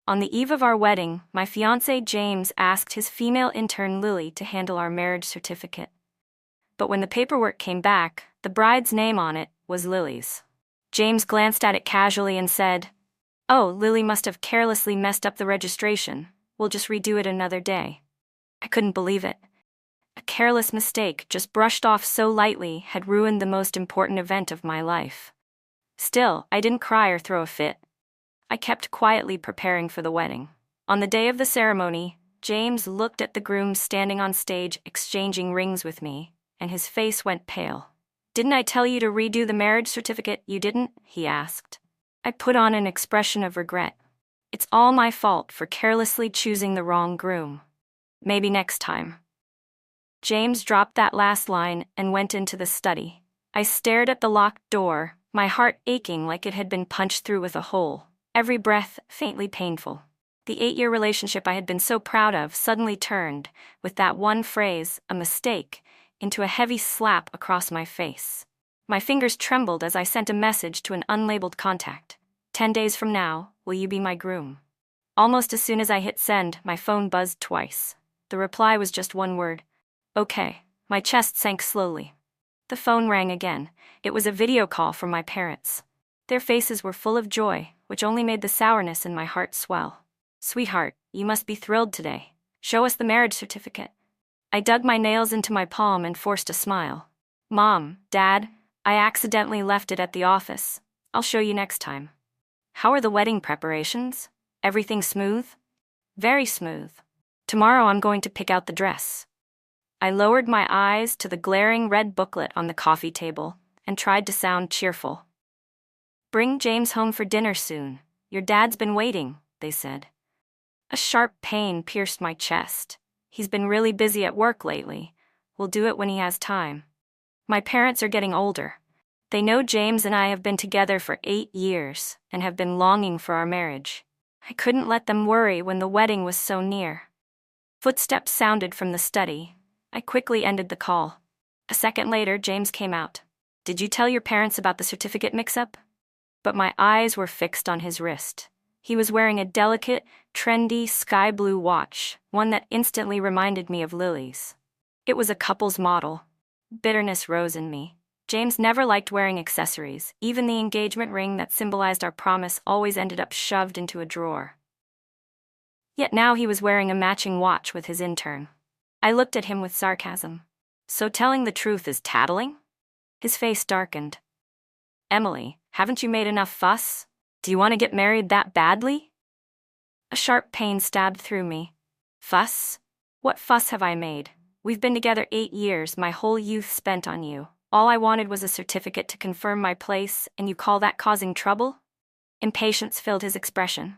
On the eve of our wedding, my fiancé James asked his female intern Lily to handle our marriage certificate. But when the paperwork came back, the bride's name on it was Lily's. James glanced at it casually and said, "Oh, Lily must have carelessly messed up the registration. We'll just redo it another day." I couldn't believe it. A careless mistake, just brushed off so lightly, had ruined the most important event of my life. Still, I didn't cry or throw a fit. I kept quietly preparing for the wedding. On the day of the ceremony, James looked at the grooms standing on stage exchanging rings with me, and his face went pale. "Didn't I tell you to redo the marriage certificate? You didn't?" he asked. I put on an expression of regret. "It's all my fault for carelessly choosing the wrong groom. Maybe next time." James dropped that last line and went into the study. I stared at the locked door, my heart aching like it had been punched through with a hole, every breath faintly painful. The 8-year relationship I had been so proud of suddenly turned, with that one phrase, a mistake, into a heavy slap across my face. My fingers trembled as I sent a message to an unlabeled contact. 10 days from now, will you be my groom?" Almost as soon as I hit send, my phone buzzed twice. The reply was just one word. "Okay." My chest sank slowly. The phone rang again. It was a video call from my parents. Their faces were full of joy, which only made the sourness in my heart swell. "Sweetheart, you must be thrilled today. Show us the marriage certificate." I dug my nails into my palm and forced a smile. "Mom, Dad, I accidentally left it at the office. I'll show you next time." "How are the wedding preparations? Everything smooth?" "Very smooth. Tomorrow I'm going to pick out the dress." I lowered my eyes to the glaring red booklet on the coffee table and tried to sound cheerful. "Bring James home for dinner soon. Your dad's been waiting," they said. A sharp pain pierced my chest. He's been really busy at work lately. We'll do it when he has time. My parents are getting older. They know James and I have been together for 8 years and have been longing for our marriage. I couldn't let them worry when the wedding was so near. Footsteps sounded from the study. I quickly ended the call. A second later, James came out. "Did you tell your parents about the certificate mix-up?" But my eyes were fixed on his wrist. He was wearing a delicate, trendy sky blue watch, one that instantly reminded me of Lily's. It was a couple's model. Bitterness rose in me. James never liked wearing accessories. Even the engagement ring that symbolized our promise always ended up shoved into a drawer. Yet now he was wearing a matching watch with his intern. I looked at him with sarcasm. "So telling the truth is tattling?" His face darkened. "Emily, haven't you made enough fuss? Do you want to get married that badly?" A sharp pain stabbed through me. "Fuss? What fuss have I made? We've been together 8 years, my whole youth spent on you. All I wanted was a certificate to confirm my place, and you call that causing trouble?" Impatience filled his expression.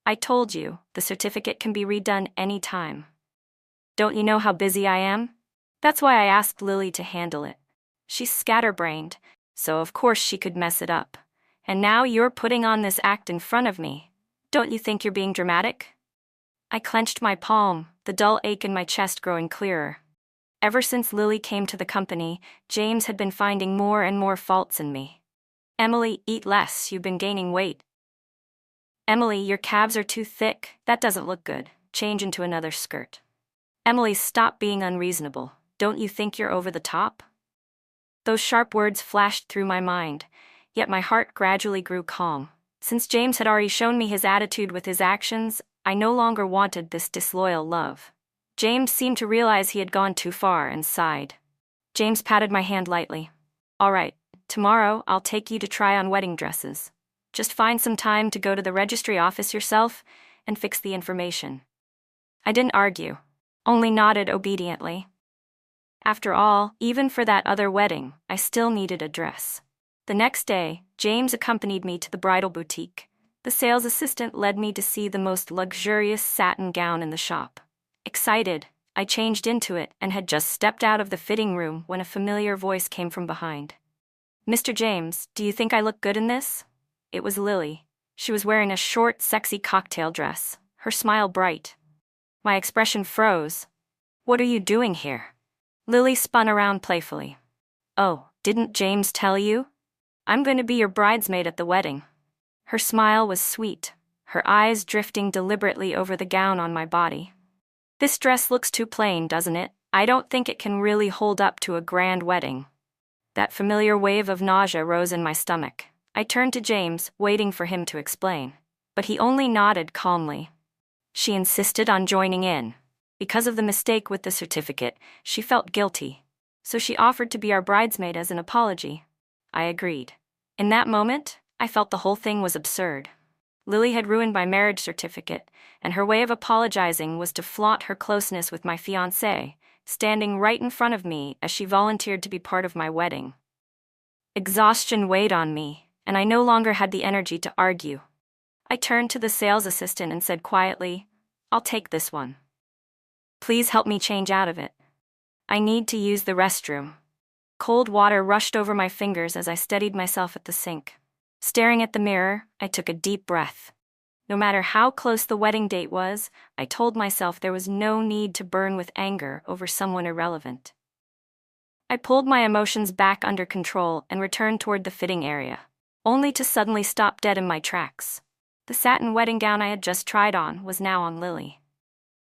"I told you, the certificate can be redone any time. Don't you know how busy I am? That's why I asked Lily to handle it. She's scatterbrained, so of course she could mess it up. And now you're putting on this act in front of me. Don't you think you're being dramatic?" I clenched my palm, the dull ache in my chest growing clearer. Ever since Lily came to the company, James had been finding more and more faults in me. "Emily, eat less, you've been gaining weight." "Emily, your calves are too thick, that doesn't look good, change into another skirt." "Emily, stop being unreasonable, don't you think you're over the top?" Those sharp words flashed through my mind, yet my heart gradually grew calm. Since James had already shown me his attitude with his actions, I no longer wanted this disloyal love. James seemed to realize he had gone too far and sighed. James patted my hand lightly. "All right, tomorrow I'll take you to try on wedding dresses. Just find some time to go to the registry office yourself and fix the information." I didn't argue, only nodded obediently. After all, even for that other wedding, I still needed a dress. The next day, James accompanied me to the bridal boutique. The sales assistant led me to see the most luxurious satin gown in the shop. Excited, I changed into it and had just stepped out of the fitting room when a familiar voice came from behind. "Mr. James, do you think I look good in this?" It was Lily. She was wearing a short, sexy cocktail dress, her smile bright. My expression froze. "What are you doing here?" Lily spun around playfully. "Oh, didn't James tell you? I'm going to be your bridesmaid at the wedding." Her smile was sweet, her eyes drifting deliberately over the gown on my body. "This dress looks too plain, doesn't it? I don't think it can really hold up to a grand wedding." That familiar wave of nausea rose in my stomach. I turned to James, waiting for him to explain. But he only nodded calmly. She insisted on joining in. Because of the mistake with the certificate, she felt guilty. So she offered to be our bridesmaid as an apology. I agreed. In that moment, I felt the whole thing was absurd. Lily had ruined my marriage certificate, and her way of apologizing was to flaunt her closeness with my fiancé, standing right in front of me as she volunteered to be part of my wedding. Exhaustion weighed on me, and I no longer had the energy to argue. I turned to the sales assistant and said quietly, "I'll take this one. Please help me change out of it. I need to use the restroom." Cold water rushed over my fingers as I steadied myself at the sink. Staring at the mirror, I took a deep breath. No matter how close the wedding date was, I told myself there was no need to burn with anger over someone irrelevant. I pulled my emotions back under control and returned toward the fitting area, only to suddenly stop dead in my tracks. The satin wedding gown I had just tried on was now on Lily.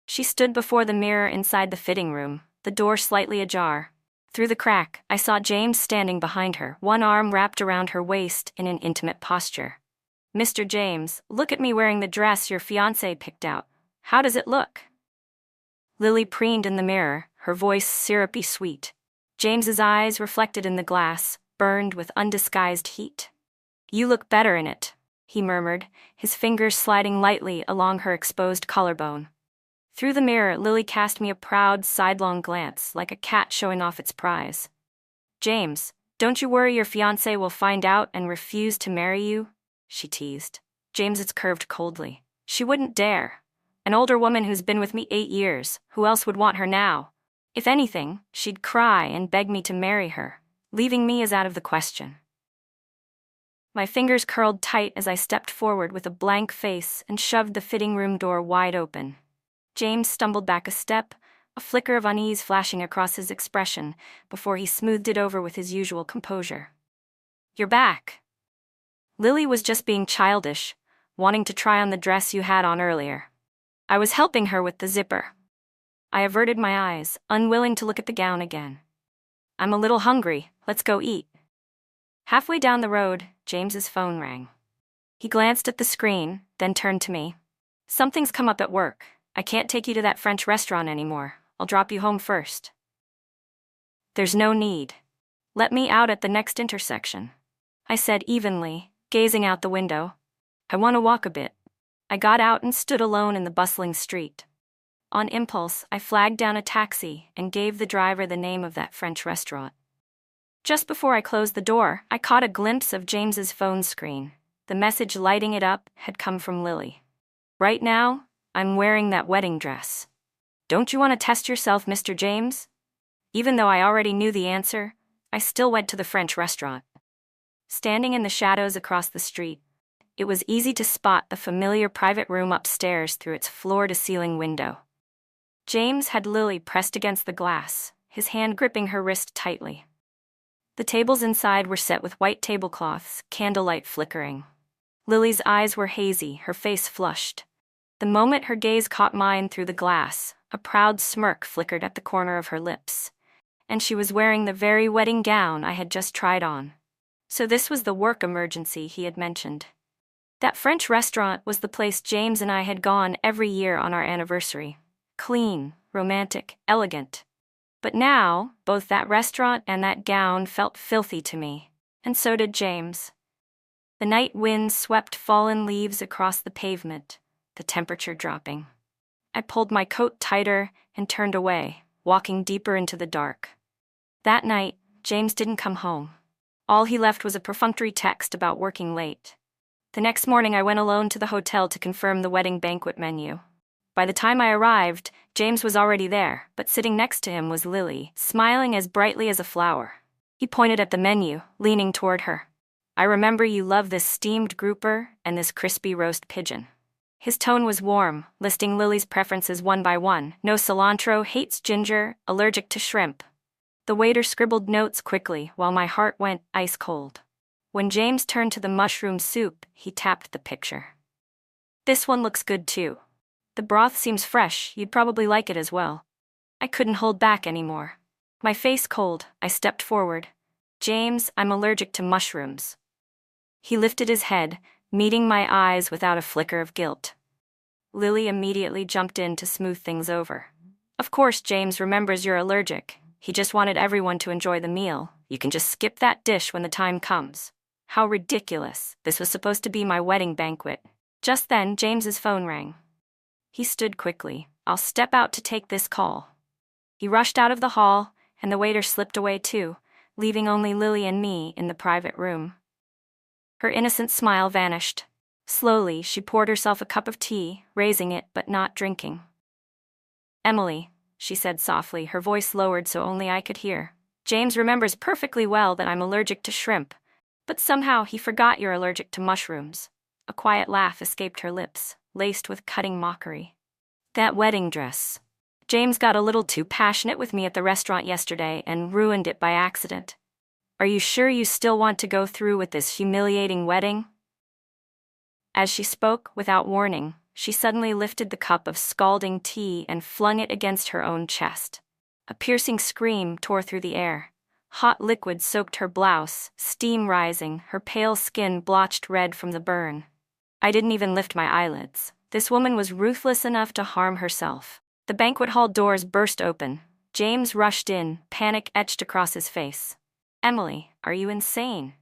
She stood before the mirror inside the fitting room, the door slightly ajar. Through the crack, I saw James standing behind her, one arm wrapped around her waist in an intimate posture. "Mr. James, look at me wearing the dress your fiancé picked out. How does it look?" Lily preened in the mirror, her voice syrupy sweet. James's eyes reflected in the glass, burned with undisguised heat. "You look better in it," he murmured, his fingers sliding lightly along her exposed collarbone. Through the mirror, Lily cast me a proud, sidelong glance, like a cat showing off its prize. "James, don't you worry your fiancé will find out and refuse to marry you?" she teased. James's curved coldly. "She wouldn't dare. An older woman who's been with me 8 years, who else would want her now? If anything, she'd cry and beg me to marry her. Leaving me is out of the question." My fingers curled tight as I stepped forward with a blank face and shoved the fitting room door wide open. James stumbled back a step, a flicker of unease flashing across his expression before he smoothed it over with his usual composure. "You're back." Lily was just being childish, wanting to try on the dress you had on earlier. I was helping her with the zipper. I averted my eyes, unwilling to look at the gown again. "I'm a little hungry, let's go eat." Halfway down the road, James's phone rang. He glanced at the screen, then turned to me. "Something's come up at work. I can't take you to that French restaurant anymore. I'll drop you home first." "There's no need. Let me out at the next intersection," I said evenly, gazing out the window. "I want to walk a bit." I got out and stood alone in the bustling street. On impulse, I flagged down a taxi and gave the driver the name of that French restaurant. Just before I closed the door, I caught a glimpse of James's phone screen. The message lighting it up had come from Lily. "Right now, I'm wearing that wedding dress. Don't you want to test yourself, Mr. James?" Even though I already knew the answer, I still went to the French restaurant. Standing in the shadows across the street, it was easy to spot the familiar private room upstairs through its floor-to-ceiling window. James had Lily pressed against the glass, his hand gripping her wrist tightly. The tables inside were set with white tablecloths, candlelight flickering. Lily's eyes were hazy, her face flushed. The moment her gaze caught mine through the glass, a proud smirk flickered at the corner of her lips. And she was wearing the very wedding gown I had just tried on. So this was the work emergency he had mentioned. That French restaurant was the place James and I had gone every year on our anniversary. Clean, romantic, elegant. But now, both that restaurant and that gown felt filthy to me, and so did James. The night wind swept fallen leaves across the pavement, the temperature dropping. I pulled my coat tighter and turned away, walking deeper into the dark. That night, James didn't come home. All he left was a perfunctory text about working late. The next morning I went alone to the hotel to confirm the wedding banquet menu. By the time I arrived, James was already there, but sitting next to him was Lily, smiling as brightly as a flower. He pointed at the menu, leaning toward her. "I remember you love this steamed grouper and this crispy roast pigeon." His tone was warm, listing Lily's preferences one by one. "No cilantro, hates ginger, allergic to shrimp." The waiter scribbled notes quickly while my heart went ice cold. When James turned to the mushroom soup, he tapped the picture. This one looks good too. The broth seems fresh, you'd probably like it as well. I couldn't hold back anymore. My face cold, I stepped forward. James, I'm allergic to mushrooms. He lifted his head, meeting my eyes without a flicker of guilt. Lily immediately jumped in to smooth things over. Of course, James remembers you're allergic. He just wanted everyone to enjoy the meal. You can just skip that dish when the time comes. How ridiculous. This was supposed to be my wedding banquet. Just then, James's phone rang. He stood quickly. I'll step out to take this call. He rushed out of the hall, and the waiter slipped away too, leaving only Lily and me in the private room. Her innocent smile vanished. Slowly, she poured herself a cup of tea, raising it but not drinking. Emily, she said softly, her voice lowered so only I could hear. James remembers perfectly well that I'm allergic to shrimp, but somehow he forgot you're allergic to mushrooms. A quiet laugh escaped her lips, laced with cutting mockery. That wedding dress. James got a little too passionate with me at the restaurant yesterday and ruined it by accident. Are you sure you still want to go through with this humiliating wedding? As she spoke, without warning, she suddenly lifted the cup of scalding tea and flung it against her own chest. A piercing scream tore through the air. Hot liquid soaked her blouse, steam rising, her pale skin blotched red from the burn. I didn't even lift my eyelids. This woman was ruthless enough to harm herself. The banquet hall doors burst open. James rushed in, panic etched across his face. Emily, are you insane?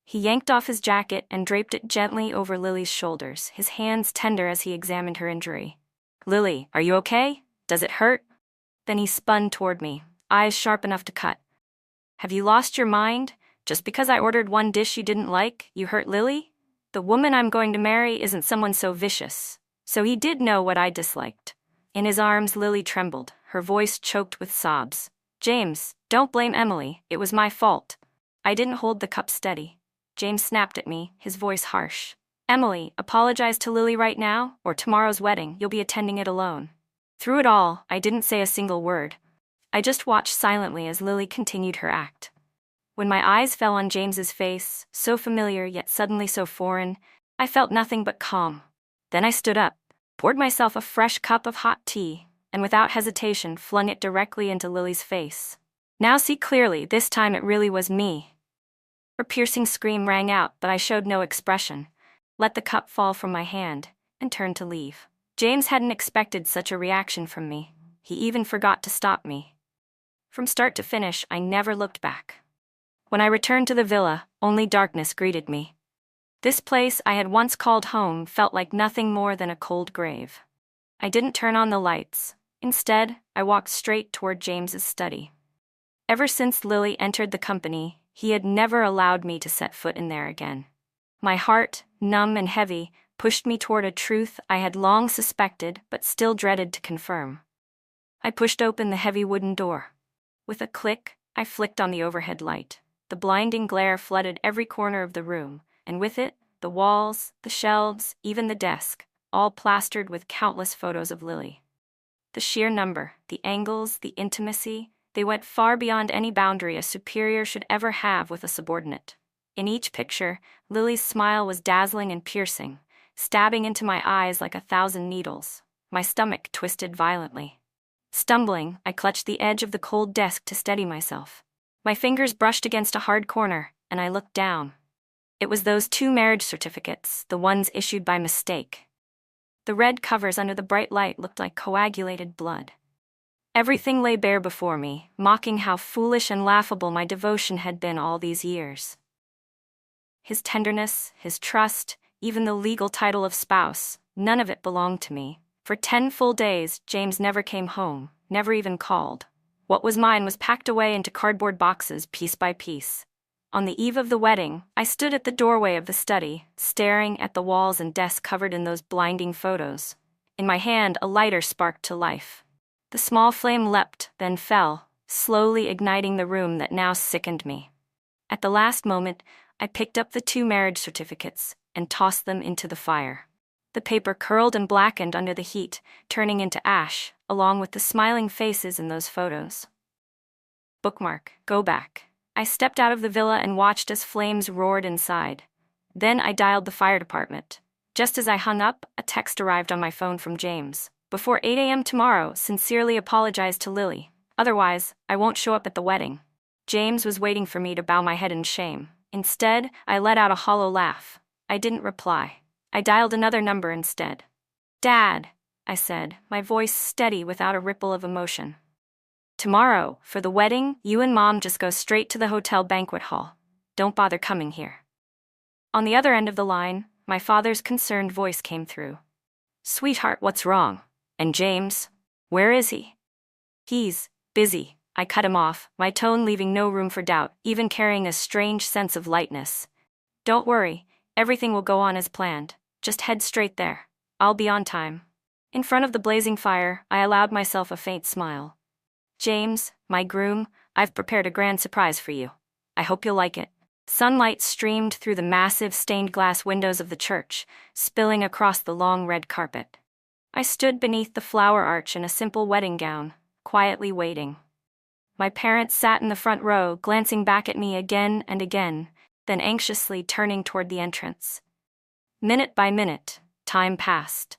He yanked off his jacket and draped it gently over Lily's shoulders, his hands tender as he examined her injury. Lily, are you okay? Does it hurt? Then he spun toward me, eyes sharp enough to cut. Have you lost your mind? Just because I ordered one dish you didn't like, you hurt Lily? The woman I'm going to marry isn't someone so vicious. So he did know what I disliked. In his arms, Lily trembled, her voice choked with sobs. James, don't blame Emily, it was my fault. I didn't hold the cup steady. James snapped at me, his voice harsh. Emily, apologize to Lily right now, or tomorrow's wedding, you'll be attending it alone. Through it all, I didn't say a single word. I just watched silently as Lily continued her act. When my eyes fell on James's face, so familiar yet suddenly so foreign, I felt nothing but calm. Then I stood up, poured myself a fresh cup of hot tea, and without hesitation flung it directly into Lily's face. Now see clearly, this time it really was me. Her piercing scream rang out, but I showed no expression, let the cup fall from my hand, and turned to leave. James hadn't expected such a reaction from me. He even forgot to stop me. From start to finish, I never looked back. When I returned to the villa, only darkness greeted me. This place I had once called home felt like nothing more than a cold grave. I didn't turn on the lights. Instead, I walked straight toward James's study. Ever since Lily entered the company, he had never allowed me to set foot in there again. My heart, numb and heavy, pushed me toward a truth I had long suspected but still dreaded to confirm. I pushed open the heavy wooden door. With a click, I flicked on the overhead light. The blinding glare flooded every corner of the room, and with it, the walls, the shelves, even the desk, all plastered with countless photos of Lily. The sheer number, the angles, the intimacy, they went far beyond any boundary a superior should ever have with a subordinate. In each picture, Lily's smile was dazzling and piercing, stabbing into my eyes like 1,000 needles. My stomach twisted violently. Stumbling, I clutched the edge of the cold desk to steady myself. My fingers brushed against a hard corner, and I looked down. It was those 2 marriage certificates, the ones issued by mistake. The red covers under the bright light looked like coagulated blood. Everything lay bare before me, mocking how foolish and laughable my devotion had been all these years. His tenderness, his trust, even the legal title of spouse, none of it belonged to me. For 10 full days, James never came home, never even called. What was mine was packed away into cardboard boxes piece by piece. On the eve of the wedding, I stood at the doorway of the study, staring at the walls and desk covered in those blinding photos. In my hand, a lighter sparked to life. The small flame leapt, then fell, slowly igniting the room that now sickened me. At the last moment, I picked up the 2 marriage certificates and tossed them into the fire. The paper curled and blackened under the heat, turning into ash, along with the smiling faces in those photos. Bookmark, go back. I stepped out of the villa and watched as flames roared inside. Then I dialed the fire department. Just as I hung up, a text arrived on my phone from James. Before 8 a.m. tomorrow, sincerely apologize to Lily. Otherwise, I won't show up at the wedding. James was waiting for me to bow my head in shame. Instead, I let out a hollow laugh. I didn't reply. I dialed another number instead. Dad, I said, my voice steady without a ripple of emotion. Tomorrow, for the wedding, you and Mom just go straight to the hotel banquet hall. Don't bother coming here. On the other end of the line, my father's concerned voice came through. Sweetheart, what's wrong? And James? Where is he? He's busy. I cut him off, my tone leaving no room for doubt, even carrying a strange sense of lightness. Don't worry, everything will go on as planned. Just head straight there. I'll be on time. In front of the blazing fire, I allowed myself a faint smile. James, my groom, I've prepared a grand surprise for you. I hope you'll like it. Sunlight streamed through the massive stained glass windows of the church, spilling across the long red carpet. I stood beneath the flower arch in a simple wedding gown, quietly waiting. My parents sat in the front row, glancing back at me again and again, then anxiously turning toward the entrance. Minute by minute, time passed.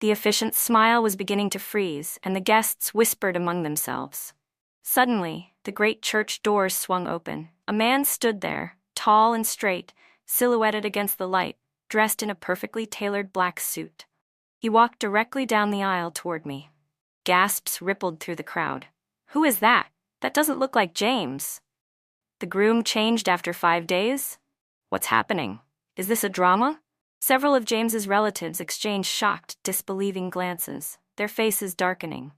The officiant's smile was beginning to freeze, and the guests whispered among themselves. Suddenly, the great church doors swung open. A man stood there, tall and straight, silhouetted against the light, dressed in a perfectly tailored black suit. He walked directly down the aisle toward me. Gasps rippled through the crowd. Who is that? That doesn't look like James. The groom changed after 5 days? What's happening? Is this a drama? Several of James's relatives exchanged shocked, disbelieving glances, their faces darkening.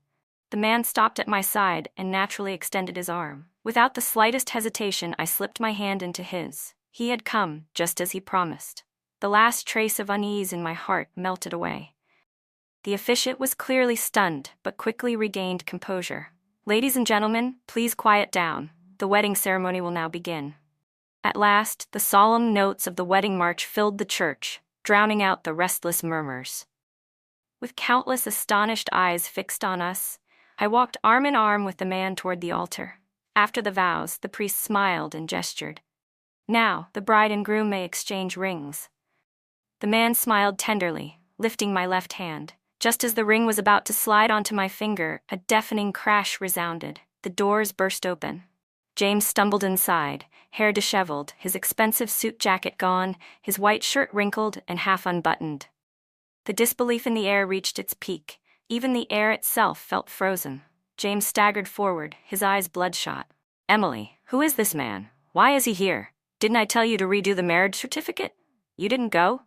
The man stopped at my side and naturally extended his arm. Without the slightest hesitation, I slipped my hand into his. He had come, just as he promised. The last trace of unease in my heart melted away. The officiant was clearly stunned, but quickly regained composure. Ladies and gentlemen, please quiet down. The wedding ceremony will now begin. At last, the solemn notes of the wedding march filled the church, drowning out the restless murmurs. With countless astonished eyes fixed on us, I walked arm in arm with the man toward the altar. After the vows, the priest smiled and gestured. Now, the bride and groom may exchange rings. The man smiled tenderly, lifting my left hand. Just as the ring was about to slide onto my finger, a deafening crash resounded. The doors burst open. James stumbled inside, hair disheveled, his expensive suit jacket gone, his white shirt wrinkled and half unbuttoned. The disbelief in the air reached its peak. Even the air itself felt frozen. James staggered forward, his eyes bloodshot. Emily, who is this man? Why is he here? Didn't I tell you to redo the marriage certificate? You didn't go?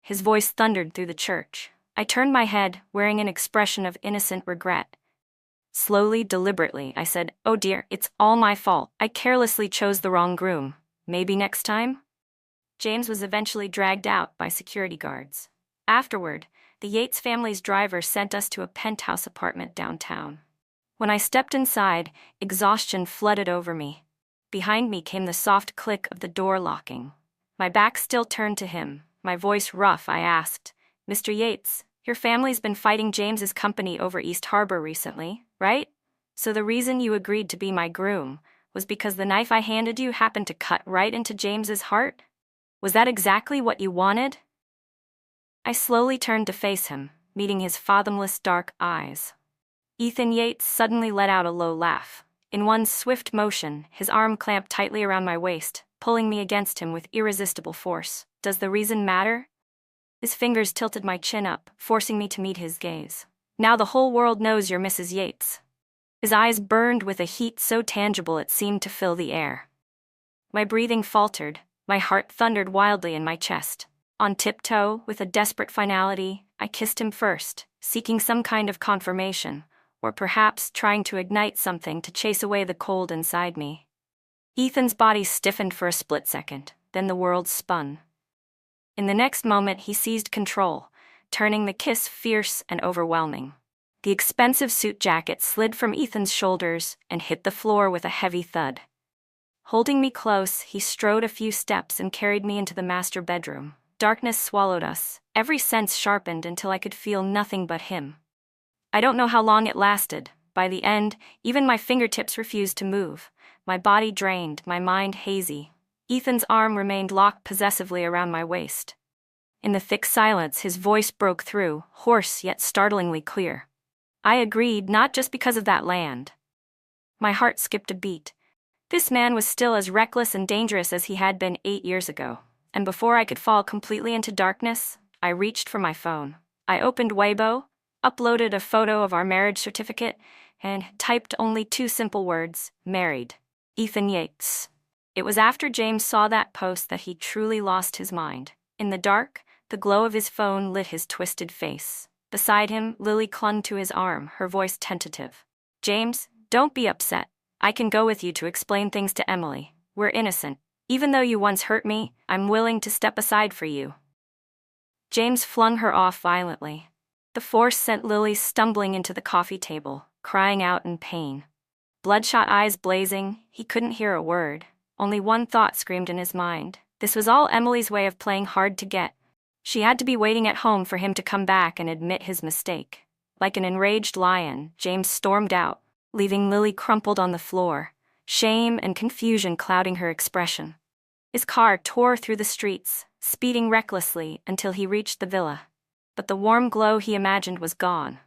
His voice thundered through the church. I turned my head, wearing an expression of innocent regret. Slowly, deliberately, I said, "Oh dear, it's all my fault. I carelessly chose the wrong groom. Maybe next time?" James was eventually dragged out by security guards. Afterward, the Yates family's driver sent us to a penthouse apartment downtown. When I stepped inside, exhaustion flooded over me. Behind me came the soft click of the door locking. My back still turned to him. My voice rough, I asked, "Mr. Yates, your family's been fighting James's company over East Harbor recently, right? So the reason you agreed to be my groom was because the knife I handed you happened to cut right into James's heart? Was that exactly what you wanted?" I slowly turned to face him, meeting his fathomless dark eyes. Ethan Yates suddenly let out a low laugh. In one swift motion, his arm clamped tightly around my waist, pulling me against him with irresistible force. Does the reason matter? His fingers tilted my chin up, forcing me to meet his gaze. Now the whole world knows you're Mrs. Yates. His eyes burned with a heat so tangible it seemed to fill the air. My breathing faltered, my heart thundered wildly in my chest. On tiptoe, with a desperate finality, I kissed him first, seeking some kind of confirmation, or perhaps trying to ignite something to chase away the cold inside me. Ethan's body stiffened for a split second, then the world spun. In the next moment, he seized control, turning the kiss fierce and overwhelming. The expensive suit jacket slid from Ethan's shoulders and hit the floor with a heavy thud. Holding me close, he strode a few steps and carried me into the master bedroom. Darkness swallowed us, every sense sharpened until I could feel nothing but him. I don't know how long it lasted. By the end, even my fingertips refused to move, my body drained, my mind hazy. Ethan's arm remained locked possessively around my waist. In the thick silence, his voice broke through, hoarse yet startlingly clear. I agreed, not just because of that land. My heart skipped a beat. This man was still as reckless and dangerous as he had been 8 years ago, and before I could fall completely into darkness, I reached for my phone. I opened Weibo, uploaded a photo of our marriage certificate, and typed only 2 simple words: married. Ethan Yates. It was after James saw that post that he truly lost his mind. In the dark, the glow of his phone lit his twisted face. Beside him, Lily clung to his arm, her voice tentative. James, don't be upset. I can go with you to explain things to Emily. We're innocent. Even though you once hurt me, I'm willing to step aside for you. James flung her off violently. The force sent Lily stumbling into the coffee table, crying out in pain. Bloodshot eyes blazing, he couldn't hear a word. Only one thought screamed in his mind. This was all Emily's way of playing hard to get. She had to be waiting at home for him to come back and admit his mistake. Like an enraged lion, James stormed out, leaving Lily crumpled on the floor, shame and confusion clouding her expression. His car tore through the streets, speeding recklessly until he reached the villa. But the warm glow he imagined was gone.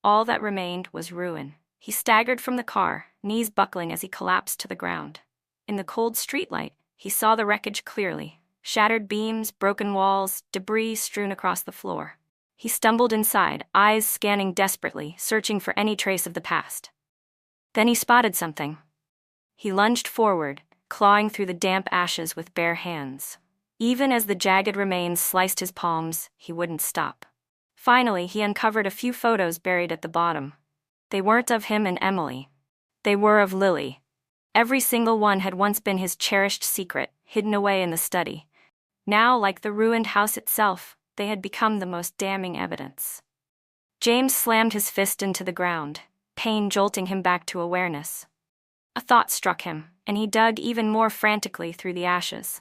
All that remained was ruin. He staggered from the car, knees buckling as he collapsed to the ground. In the cold streetlight, he saw the wreckage clearly. Shattered beams, broken walls, debris strewn across the floor. He stumbled inside, eyes scanning desperately, searching for any trace of the past. Then he spotted something. He lunged forward, clawing through the damp ashes with bare hands. Even as the jagged remains sliced his palms, he wouldn't stop. Finally, he uncovered a few photos buried at the bottom. They weren't of him and Emily. They were of Lily. Every single one had once been his cherished secret, hidden away in the study. Now, like the ruined house itself, they had become the most damning evidence. James slammed his fist into the ground, pain jolting him back to awareness. A thought struck him, and he dug even more frantically through the ashes.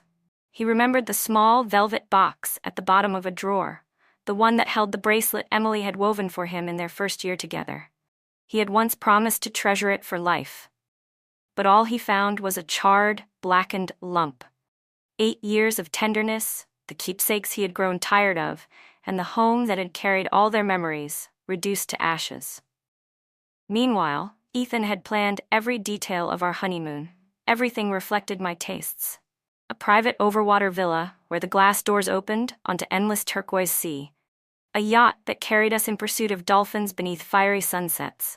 He remembered the small velvet box at the bottom of a drawer, the one that held the bracelet Emily had woven for him in their first year together. He had once promised to treasure it for life. But all he found was a charred, blackened lump. 8 years of tenderness, the keepsakes he had grown tired of, and the home that had carried all their memories, reduced to ashes. Meanwhile, Ethan had planned every detail of our honeymoon. Everything reflected my tastes. A private overwater villa, where the glass doors opened onto endless turquoise sea. A yacht that carried us in pursuit of dolphins beneath fiery sunsets.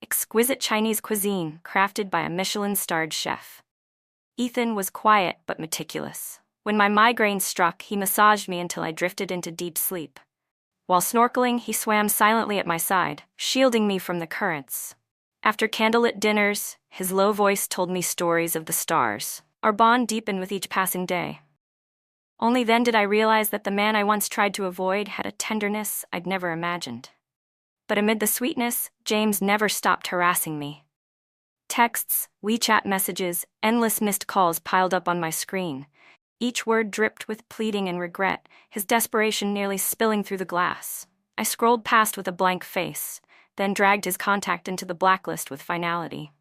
Exquisite Chinese cuisine crafted by a Michelin-starred chef. Ethan was quiet but meticulous. When my migraine struck, he massaged me until I drifted into deep sleep. While snorkeling, he swam silently at my side, shielding me from the currents. After candlelit dinners, his low voice told me stories of the stars. Our bond deepened with each passing day. Only then did I realize that the man I once tried to avoid had a tenderness I'd never imagined. But amid the sweetness, James never stopped harassing me. Texts, WeChat messages, endless missed calls piled up on my screen. Each word dripped with pleading and regret, his desperation nearly spilling through the glass. I scrolled past with a blank face, then dragged his contact into the blacklist with finality.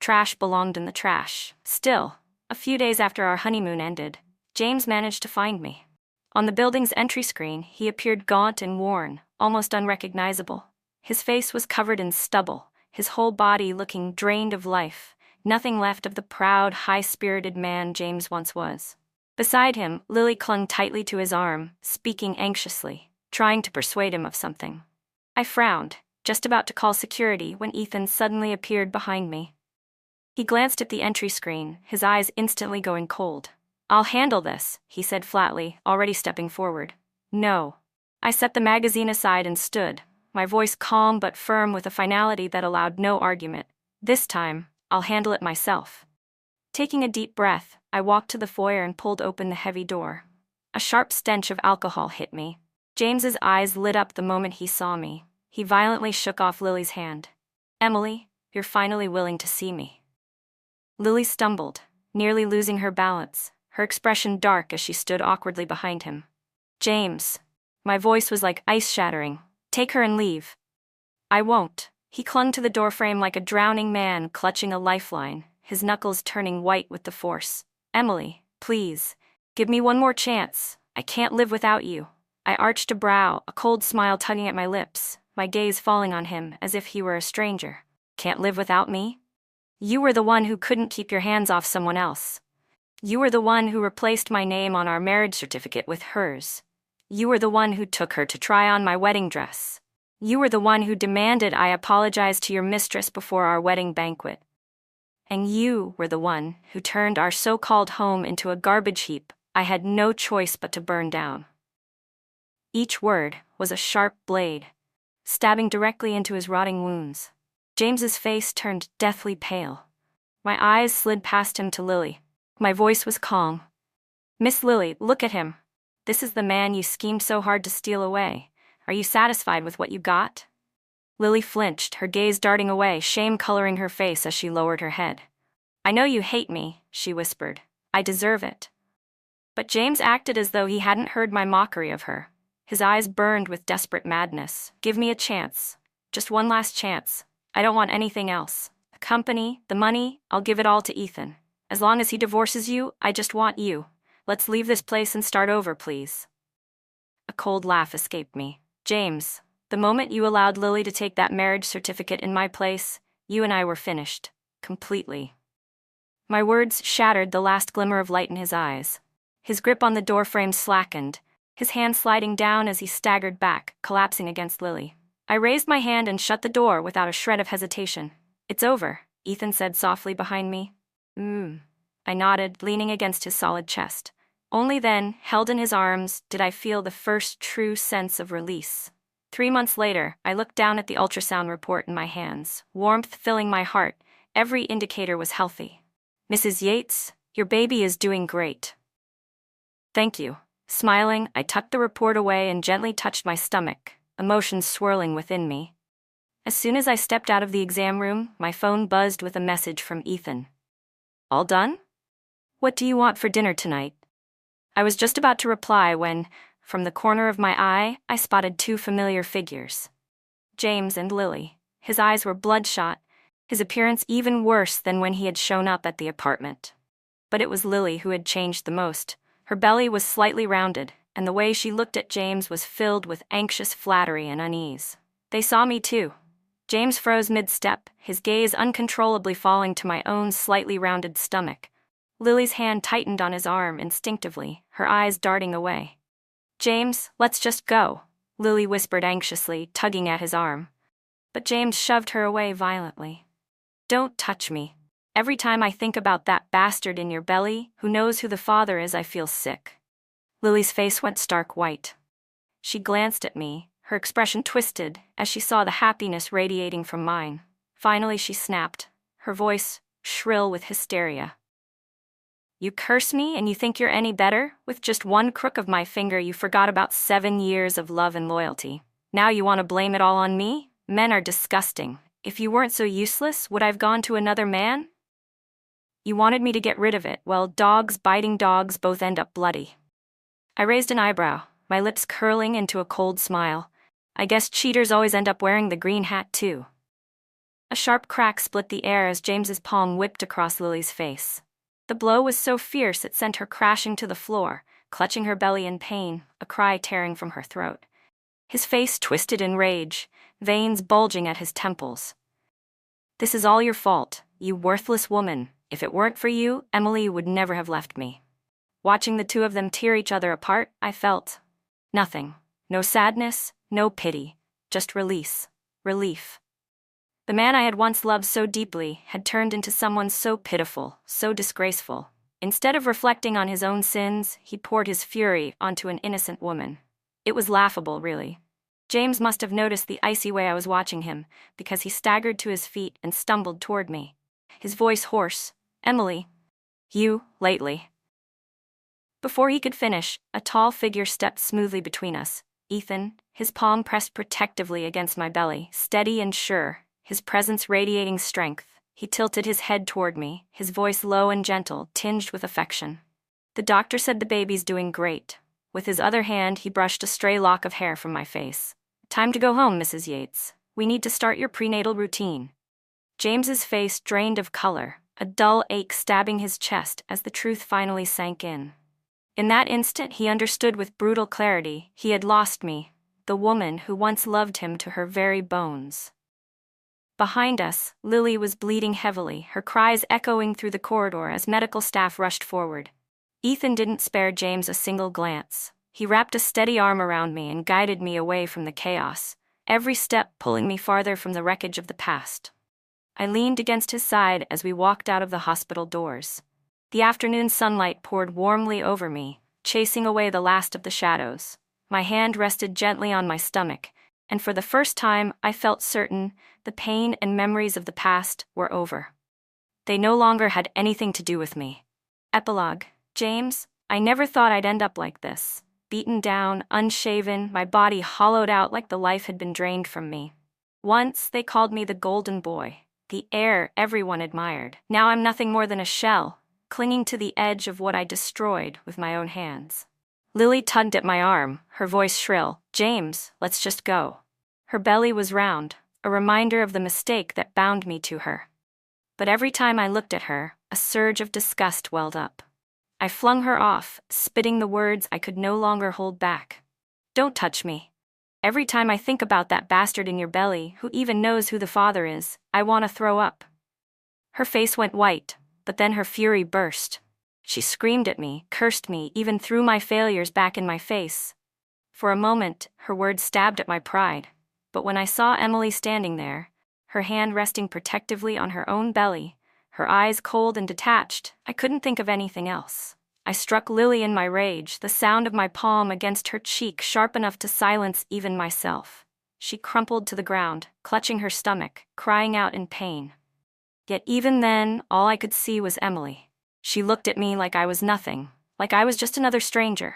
Trash belonged in the trash. Still, a few days after our honeymoon ended, James managed to find me. On the building's entry screen, he appeared gaunt and worn, almost unrecognizable. His face was covered in stubble, his whole body looking drained of life, nothing left of the proud, high-spirited man James once was. Beside him, Lily clung tightly to his arm, speaking anxiously, trying to persuade him of something. I frowned, just about to call security when Ethan suddenly appeared behind me. He glanced at the entry screen, his eyes instantly going cold. "I'll handle this," he said flatly, already stepping forward. "No." I set the magazine aside and stood, my voice calm but firm with a finality that allowed no argument. "This time, I'll handle it myself." Taking a deep breath, I walked to the foyer and pulled open the heavy door. A sharp stench of alcohol hit me. James's eyes lit up the moment he saw me. He violently shook off Lily's hand. "Emily, you're finally willing to see me." Lily stumbled, nearly losing her balance, her expression dark as she stood awkwardly behind him. "James." My voice was like ice shattering. "Take her and leave." "I won't." He clung to the doorframe like a drowning man clutching a lifeline, his knuckles turning white with the force. "Emily, please, give me one more chance. I can't live without you. I arched a brow, a cold smile tugging at my lips, my gaze falling on him as if he were a stranger. Can't live without me? You were the one who couldn't keep your hands off someone else. You were the one who replaced my name on our marriage certificate with hers. You were the one who took her to try on my wedding dress. You were the one who demanded I apologize to your mistress before our wedding banquet. And you were the one who turned our so-called home into a garbage heap I had no choice but to burn down. Each word was a sharp blade, stabbing directly into his rotting wounds. James's face turned deathly pale. My eyes slid past him to Lily. My voice was calm. Miss Lily, look at him. This is the man you schemed so hard to steal away. Are you satisfied with what you got? Lily flinched, her gaze darting away, shame coloring her face as she lowered her head. I know you hate me, she whispered. I deserve it. But James acted as though he hadn't heard my mockery of her. His eyes burned with desperate madness. Give me a chance. Just one last chance. I don't want anything else. The company, the money, I'll give it all to Ethan. As long as he divorces you, I just want you. Let's leave this place and start over, please. A cold laugh escaped me. James, the moment you allowed Lily to take that marriage certificate in my place, you and I were finished. Completely. My words shattered the last glimmer of light in his eyes. His grip on the doorframe slackened, his hand sliding down as he staggered back, collapsing against Lily. I raised my hand and shut the door without a shred of hesitation. It's over, Ethan said softly behind me. I nodded, leaning against his solid chest. Only then, held in his arms, did I feel the first true sense of release. 3 months later, I looked down at the ultrasound report in my hands, warmth filling my heart. Every indicator was healthy. Mrs. Yates, your baby is doing great. Thank you. Smiling, I tucked the report away and gently touched my stomach, emotions swirling within me. As soon as I stepped out of the exam room, my phone buzzed with a message from Ethan. All done? What do you want for dinner tonight? I was just about to reply when, from the corner of my eye, I spotted 2 familiar figures. James and Lily. His eyes were bloodshot, his appearance even worse than when he had shown up at the apartment. But it was Lily who had changed the most. Her belly was slightly rounded, and the way she looked at James was filled with anxious flattery and unease. They saw me too. James froze mid-step, his gaze uncontrollably falling to my own slightly rounded stomach. Lily's hand tightened on his arm instinctively, her eyes darting away. James, let's just go, Lily whispered anxiously, tugging at his arm. But James shoved her away violently. Don't touch me. Every time I think about that bastard in your belly, who knows who the father is, I feel sick. Lily's face went stark white. She glanced at me, her expression twisted, as she saw the happiness radiating from mine. Finally she snapped, her voice shrill with hysteria. You curse me and you think you're any better? With just one crook of my finger you forgot about 7 years of love and loyalty. Now you want to blame it all on me? Men are disgusting. If you weren't so useless, would I have gone to another man? You wanted me to get rid of it. Well, dogs biting dogs both end up bloody. I raised an eyebrow, my lips curling into a cold smile. I guess cheaters always end up wearing the green hat too. A sharp crack split the air as James's palm whipped across Lily's face. The blow was so fierce it sent her crashing to the floor, clutching her belly in pain, a cry tearing from her throat. His face twisted in rage, veins bulging at his temples. This is all your fault, you worthless woman. If it weren't for you, Emily would never have left me. Watching the 2 of them tear each other apart, I felt nothing. No sadness, no pity, just release, relief. The man I had once loved so deeply had turned into someone so pitiful, so disgraceful. Instead of reflecting on his own sins, he poured his fury onto an innocent woman. It was laughable, really. James must have noticed the icy way I was watching him, because he staggered to his feet and stumbled toward me. His voice hoarse. Emily. You, lately. Before he could finish, a tall figure stepped smoothly between us. Ethan, his palm pressed protectively against my belly, steady and sure, his presence radiating strength. He tilted his head toward me, his voice low and gentle, tinged with affection. The doctor said the baby's doing great. With his other hand, he brushed a stray lock of hair from my face. Time to go home, Mrs. Yates. We need to start your prenatal routine. James's face drained of color, a dull ache stabbing his chest as the truth finally sank in. In that instant, he understood with brutal clarity he had lost me, the woman who once loved him to her very bones. Behind us, Lily was bleeding heavily, her cries echoing through the corridor as medical staff rushed forward. Ethan didn't spare James a single glance. He wrapped a steady arm around me and guided me away from the chaos, every step pulling me farther from the wreckage of the past. I leaned against his side as we walked out of the hospital doors. The afternoon sunlight poured warmly over me, chasing away the last of the shadows. My hand rested gently on my stomach, and for the first time I felt certain the pain and memories of the past were over. They no longer had anything to do with me. Epilogue. James, I never thought I'd end up like this. Beaten down, unshaven, my body hollowed out like the life had been drained from me. Once they called me the golden boy, the heir everyone admired. Now I'm nothing more than a shell, clinging to the edge of what I destroyed with my own hands. Lily tugged at my arm, her voice shrill. James, let's just go. Her belly was round, a reminder of the mistake that bound me to her. But every time I looked at her, a surge of disgust welled up. I flung her off, spitting the words I could no longer hold back. Don't touch me. Every time I think about that bastard in your belly, who even knows who the father is, I want to throw up. Her face went white, but then her fury burst. She screamed at me, cursed me, even threw my failures back in my face. For a moment, her words stabbed at my pride, but when I saw Emily standing there, her hand resting protectively on her own belly, her eyes cold and detached, I couldn't think of anything else. I struck Lily in my rage, the sound of my palm against her cheek sharp enough to silence even myself. She crumpled to the ground, clutching her stomach, crying out in pain. Yet even then, all I could see was Emily. She looked at me like I was nothing, like I was just another stranger.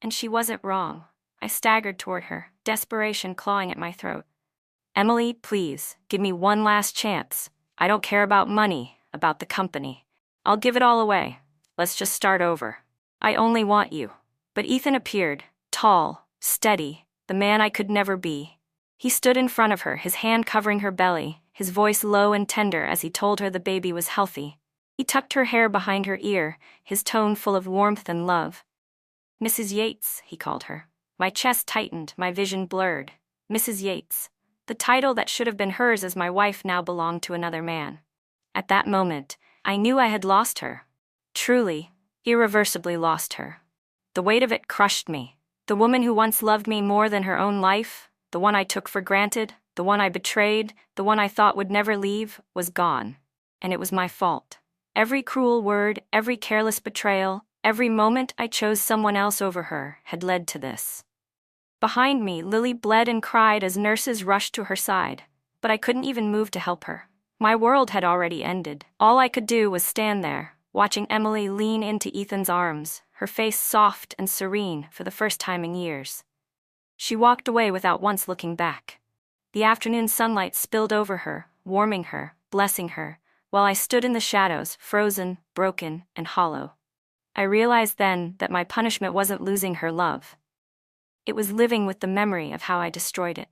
And she wasn't wrong. I staggered toward her, desperation clawing at my throat. Emily, please, give me one last chance. I don't care about money, about the company. I'll give it all away. Let's just start over. I only want you. But Ethan appeared, tall, steady, the man I could never be. He stood in front of her, his hand covering her belly, his voice low and tender as he told her the baby was healthy. He tucked her hair behind her ear, his tone full of warmth and love. Mrs. Yates, he called her. My chest tightened, my vision blurred. Mrs. Yates. The title that should have been hers as my wife now belonged to another man. At that moment, I knew I had lost her. Truly, irreversibly lost her. The weight of it crushed me. The woman who once loved me more than her own life, the one I took for granted, the one I betrayed, the one I thought would never leave, was gone. And it was my fault. Every cruel word, every careless betrayal, every moment I chose someone else over her had led to this. Behind me, Lily bled and cried as nurses rushed to her side, but I couldn't even move to help her. My world had already ended. All I could do was stand there, watching Emily lean into Ethan's arms, her face soft and serene for the first time in years. She walked away without once looking back. The afternoon sunlight spilled over her, warming her, blessing her, while I stood in the shadows, frozen, broken, and hollow. I realized then that my punishment wasn't losing her love. It was living with the memory of how I destroyed it.